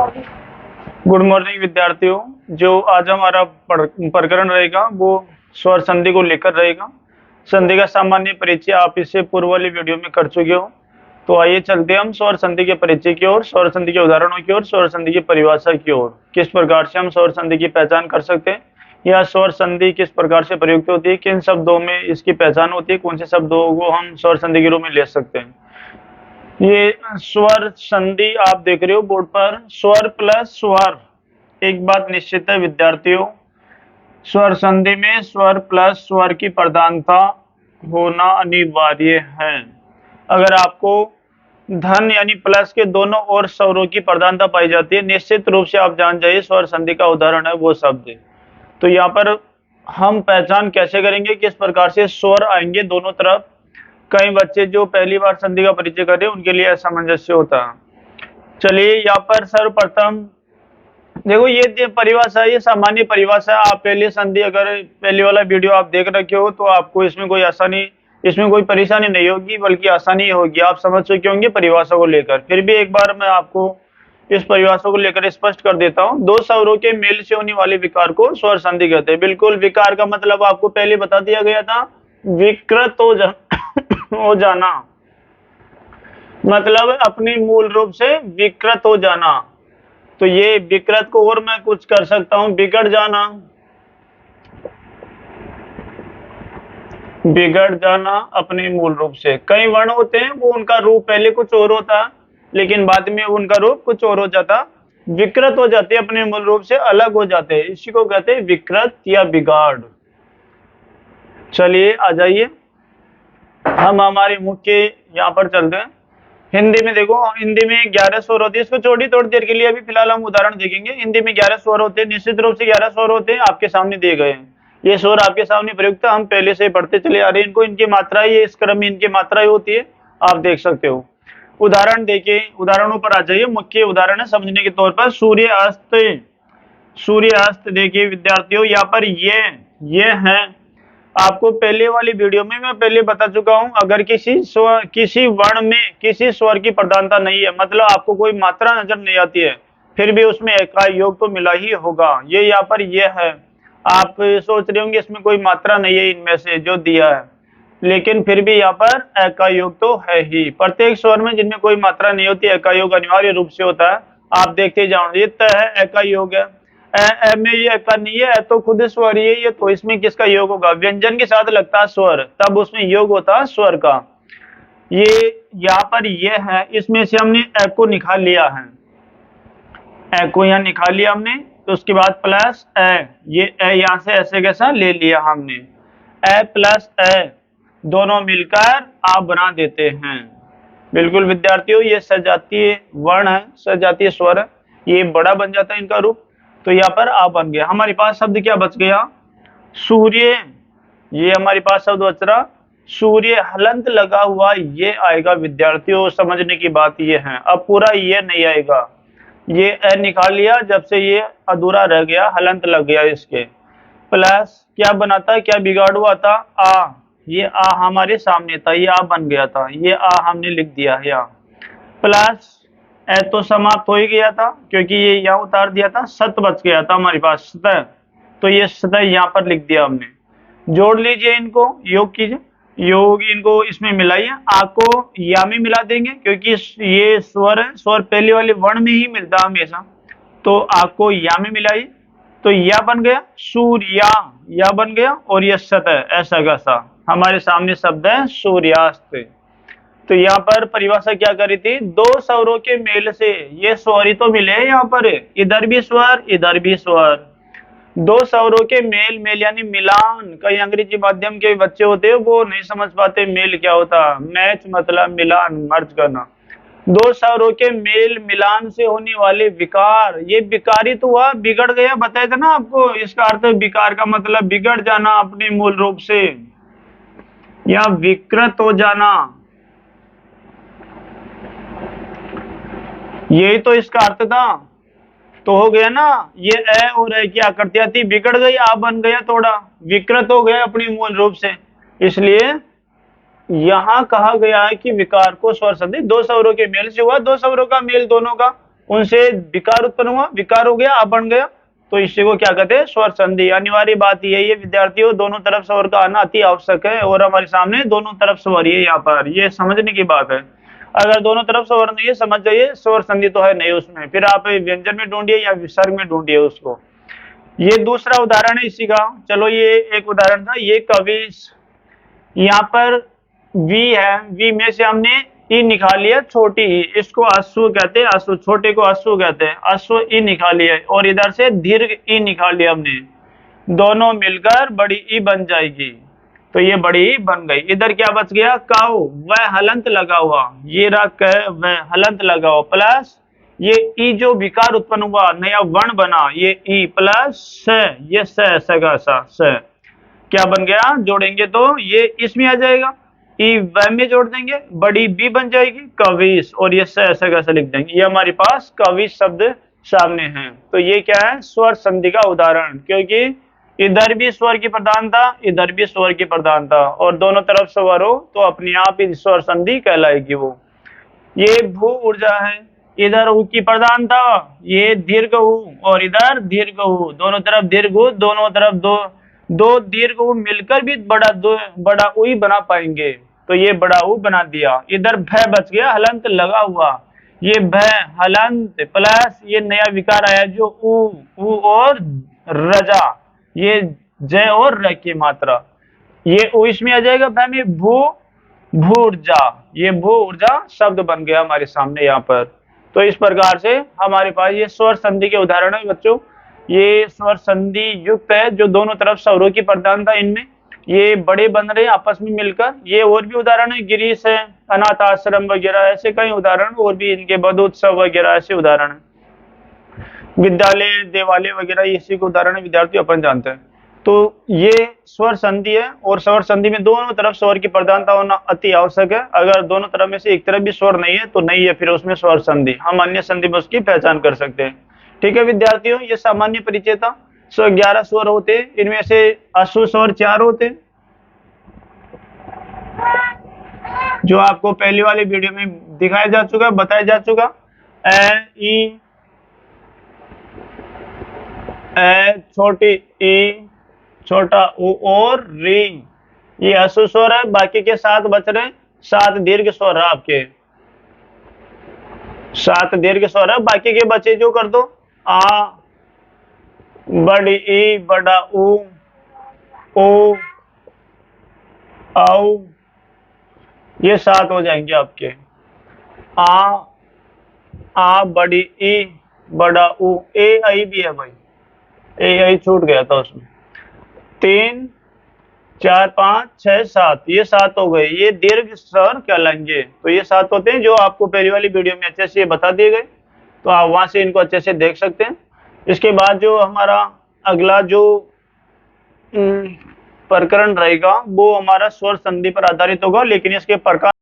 Good morning विद्यार्थियों। जो आज हमारा प्रकरण रहेगा वो स्वर संधि को लेकर रहेगा। संधि का सामान्य परिचय आप इससे पूर्व वाली वीडियो में कर चुके हो। तो आइए चलते हैं हम स्वर संधि के परिचय की ओर, स्वर संधि के उदाहरणों की ओर, स्वर संधि की परिभाषा की ओर। किस प्रकार से हम स्वर संधि की पहचान कर सकते हैं, या स्वर संधि किस प्रकार से प्रयुक्त होती है, किन शब्दों में इसकी पहचान होती है, कौन से शब्दों को हम स्वर संधि के रूप में ले सकते हैं। ये स्वर संधि आप देख रहे हो बोर्ड पर, स्वर प्लस स्वर। एक बात निश्चित है विद्यार्थियों, स्वर संधि में स्वर प्लस स्वर की प्रधानता होना अनिवार्य है। अगर आपको धन यानी प्लस के दोनों ओर स्वरों की प्रधानता पाई जाती है, निश्चित रूप से आप जान जाइए स्वर संधि का उदाहरण है वो शब्द। तो यहाँ पर हम पहचान कैसे करेंगे, किस प्रकार से स्वर आएंगे दोनों तरफ। कई बच्चे जो पहली बार संधि का परिचय कर रहे हैं उनके लिए असामंजस्य होता है। चलिए यहाँ पर सर्वप्रथम देखो, ये परिभाषा, ये सामान्य परिभाषा। आप पहले संधि, अगर पहले वाला वीडियो आप देख रखे हो तो आपको इसमें कोई आसानी, इसमें कोई परेशानी नहीं होगी, बल्कि आसानी होगी। आप समझ चुके होंगे परिभाषा को लेकर। फिर भी एक बार मैं आपको इस परिभाषा को लेकर स्पष्ट कर देता हूँ। दो स्वरों के मेल से होने वाले विकार को स्वर संधि कहते हैं। बिल्कुल, विकार का मतलब आपको पहले बता दिया गया था, विकृत हो जाना, मतलब अपने मूल रूप से विकृत हो जाना। तो ये विकृत को और मैं कुछ कर सकता हूं, बिगड़ जाना, बिगड़ जाना अपने मूल रूप से। कई वर्ण होते हैं वो उनका रूप पहले कुछ और होता है, लेकिन बाद में उनका रूप कुछ और हो जाता, विकृत हो जाते, अपने मूल रूप से अलग हो जाते हैं। इसी को कहते हैं विकृत या बिगाड़। चलिए आ जाइए, हम हमारे मुख्य यहाँ पर चलते हैं। हिंदी में देखो, हिंदी में 11 स्वर होते हैं। इसको छोड़ी थोड़ी देर के लिए, अभी फिलहाल हम उदाहरण देखेंगे। हिंदी में 11 स्वर होते हैं, निश्चित रूप से 11 स्वर होते हैं, आपके सामने दिए गए हैं। ये स्वर आपके सामने प्रयुक्त है, हम पहले से पढ़ते चले आ रहे हैं इनको। इनकी मात्रा, ये इस क्रम में इनकी मात्राएं होती है, आप देख सकते हो। उदाहरण देखिए, उदाहरणों पर आ जाइए। मुख्य उदाहरण है समझने के तौर पर, सूर्य अस्त। सूर्य अस्त देखिए विद्यार्थियों, यहाँ पर ये है। आपको पहले वाली वीडियो में मैं पहले बता चुका हूं, अगर किसी वर्ण में किसी स्वर की प्रधानता नहीं है, मतलब आपको कोई मात्रा नजर नहीं आती है, फिर भी उसमें एकाई योग तो मिला ही होगा। ये यहाँ पर ये है। आप सोच रहे होंगे इसमें कोई मात्रा नहीं है इनमें से जो दिया है, लेकिन फिर भी यहाँ पर एकाई योग तो है ही। प्रत्येक स्वर में जिनमें कोई मात्रा नहीं होती, एकाई योग अनिवार्य रूप से होता है। आप देखते जाओ, ये तय है, एकाई योग है। ए में ये एका नहीं है, तो खुद स्वर ये तो इसमें किसका योग होगा? व्यंजन के साथ लगता है स्वर, तब उसमें योग होता है स्वर का। ये यहाँ पर ये है, इसमें से हमने ए को निकाल लिया है, ए को यहाँ निकाल लिया हमने। तो उसके बाद प्लस ए, ये ए यहाँ से ऐसे कैसा ले लिया हमने, ए प्लस ए दोनों मिलकर आ बना देते हैं। बिल्कुल विद्यार्थियों, ये सजातीय वर्ण है, सजातीय स्वर है, ये बड़ा बन जाता है इनका रूप। तो यहाँ पर आ बन गया। हमारे पास शब्द क्या बच गया? सूर्य। ये हमारे पास शब्द बच रहा, सूर्य हलंत लगा हुआ, ये आएगा विद्यार्थियों। समझने की बात ये है, अब पूरा ये नहीं आएगा। ये ए निकाल लिया, जब से ये अधूरा रह गया, हलंत लग गया इसके। प्लस क्या बनाता, क्या बिगाड़ हुआ था? आ। ये आ हमारे सामने था, ये आ बन गया था, ये आ हमने लिख दिया यहाँ। प्लस ए तो समाप्त हो ही गया था, क्योंकि ये यहाँ उतार दिया था, सत बच गया था हमारे पास, सतह। तो ये सतह यहाँ पर लिख दिया हमने। जोड़ लीजिए इनको, योग कीजिए, योग इनको इसमें मिलाइए। आ को या में मिला देंगे, क्योंकि ये स्वर है, स्वर पहले वाले वर्ण में ही मिलता है हमेशा। तो आ को या में मिलाइए, तो या बन गया, सूर्या, या बन गया, और ये सतह, ऐसा कैसा हमारे सामने शब्द है सूर्यास्त। तो यहाँ पर परिभाषा क्या करी थी? दो स्वरों के मेल से, ये स्वर ही तो मिले हैं यहाँ पर, इधर भी स्वर, इधर भी स्वर। दो स्वरों के मेल, मेल यानी मिलान। कई अंग्रेजी माध्यम के बच्चे होते हैं वो नहीं समझ पाते मेल क्या होता। मैच मतलब मिलान, मर्ज करना। दो स्वरों के मेल मिलान से होने वाले विकार, ये विकारित हुआ, बिगड़ गया, बताया था ना आपको। इसका अर्थ विकार का मतलब बिगड़ जाना अपने मूल रूप से, या विकृत हो जाना, यही तो इसका अर्थ था। तो हो गया ना, ये ए और ए की आकृतियां थी, बिगड़ गई, आ बन गया, थोड़ा विकृत हो गया अपनी मूल रूप से। इसलिए यहां कहा गया है कि विकार को स्वर संधि दो स्वरों के मेल से हुआ। दो स्वरों का मेल दोनों का, उनसे विकार उत्पन्न हुआ, विकार हो गया, आ बन गया, तो इसी को क्या कहते हैं, स्वर संधि। अनिवार्य बात यही है विद्यार्थियों, दोनों तरफ स्वर का आना अति आवश्यक है, और हमारे सामने दोनों तरफ स्वर है, यहाँ पर ये समझने की बात है। अगर दोनों तरफ स्वर नहीं है, समझ जाइए स्वर संधि तो है नहीं उसमें, फिर आप व्यंजन में ढूंढिए या विसर्ग में ढूंढिए उसको। ये दूसरा उदाहरण है इसी का। चलो ये एक उदाहरण था, ये कविस, यहाँ पर वी है, वी में से हमने ई निकाल लिया, छोटी ई, इसको अश्व कहते हैं, अश्व, छोटे को अश्व कहते हैं, अश्व ई निकाल लिया, और इधर से दीर्घ ई निकाल लिया हमने, दोनों मिलकर बड़ी ई बन जाएगी, तो ये बड़ी ई बन गई। इधर क्या बच गया, काउ, वह हलंत लगा हुआ, ये रख वह हलंत लगा हुआ, प्लस ये ई जो विकार उत्पन्न हुआ, नया वर्ण बना, ये ई प्लस स, ये स का स क्या बन गया, जोड़ेंगे तो ये इसमें आ जाएगा, ई वह में जोड़ देंगे, बड़ी बी बन जाएगी, कविस, और ये ऐसा कैसे लिख देंगे, ये हमारे पास कविस शब्द सामने है। तो ये क्या है, स्वर संधि का उदाहरण, क्योंकि इधर भी स्वर की प्रधानता, इधर भी स्वर की प्रधानता, और दोनों तरफ स्वर हो तो अपने आप ही स्वर संधि कहलाएगी वो। ये भू ऊर्जा है, इधर ऊ की प्रधानता, ये दीर्घ ऊ, और इधर दीर्घ ऊ, दोनों तरफ दीर्घ ऊ, दोनों तरफ दो दीर्घ ऊ मिलकर भी बड़ा ऊ ही बना पाएंगे, तो ये बड़ा ऊ बना दिया। इधर भय बच गया, हलंत लगा हुआ, ये भय हलंत प्लस ये नया विकार आया जो ऊ और रजा, ये जय और र की मात्रा, ये ऊ इसमें आ जाएगा, भय में भू ऊर्जा, ये भू ऊर्जा शब्द बन गया हमारे सामने यहाँ पर। तो इस प्रकार से हमारे पास ये स्वर संधि के उदाहरण है बच्चों, ये स्वर संधि युक्त है, जो दोनों तरफ स्वरों की प्रधानता, इनमें ये बड़े बन रहे आपस में मिलकर। ये और भी उदाहरण है, गिरीश है, अनाथ आश्रम वगैरह, ऐसे कई उदाहरण और भी, इनके बधोत्सव वगैरह ऐसे उदाहरण है, विद्यालय देवालय वगैरह, इसी को उदाहरण विद्यार्थी अपन जानते हैं। तो ये स्वर संधि है, और स्वर संधि में दोनों तरफ स्वर की प्रधानता होना अति आवश्यक है। अगर दोनों तरफ में से एक तरफ भी स्वर नहीं है तो नहीं है, फिर उसमें स्वर संधि, हम अन्य संधि में उसकी पहचान कर सकते हैं। ठीक है विद्यार्थियों, ये सामान्य परिचय था। 11 स्वर होते हैं, इनमें से अश्व स्वर 4 होते हैं, जो आपको पहली वाली वीडियो में दिखाया जा चुका, बताया जा चुका, ए ई, ए छोटी ई, छोटा ऊ और री, ये अश्व स्वर है। बाकी के 7 बच रहे, 7 दीर्घ स्वर है आपके, 7 दीर्घ स्वर है। बाकी के बचे जो कर दो, आ, बड़ी ई, बड़ा ऊ, ओ, औ, ये 7 हो जाएंगे आपके। आ, बड़ी ई, बड़ा ऊ, ए आई भी है भाई, ए आई छूट गया था उसमें। 3 4 5 6 7, ये 7 हो गए, ये दीर्घ स्वर कहलाएंगे। तो ये 7 होते हैं, जो आपको पहली वाली वीडियो में अच्छे से बता दिए गए, तो आप वहां से इनको अच्छे से देख सकते हैं। इसके बाद जो हमारा अगला जो प्रकरण रहेगा वो हमारा स्वर संधि पर आधारित होगा, लेकिन इसके प्रकार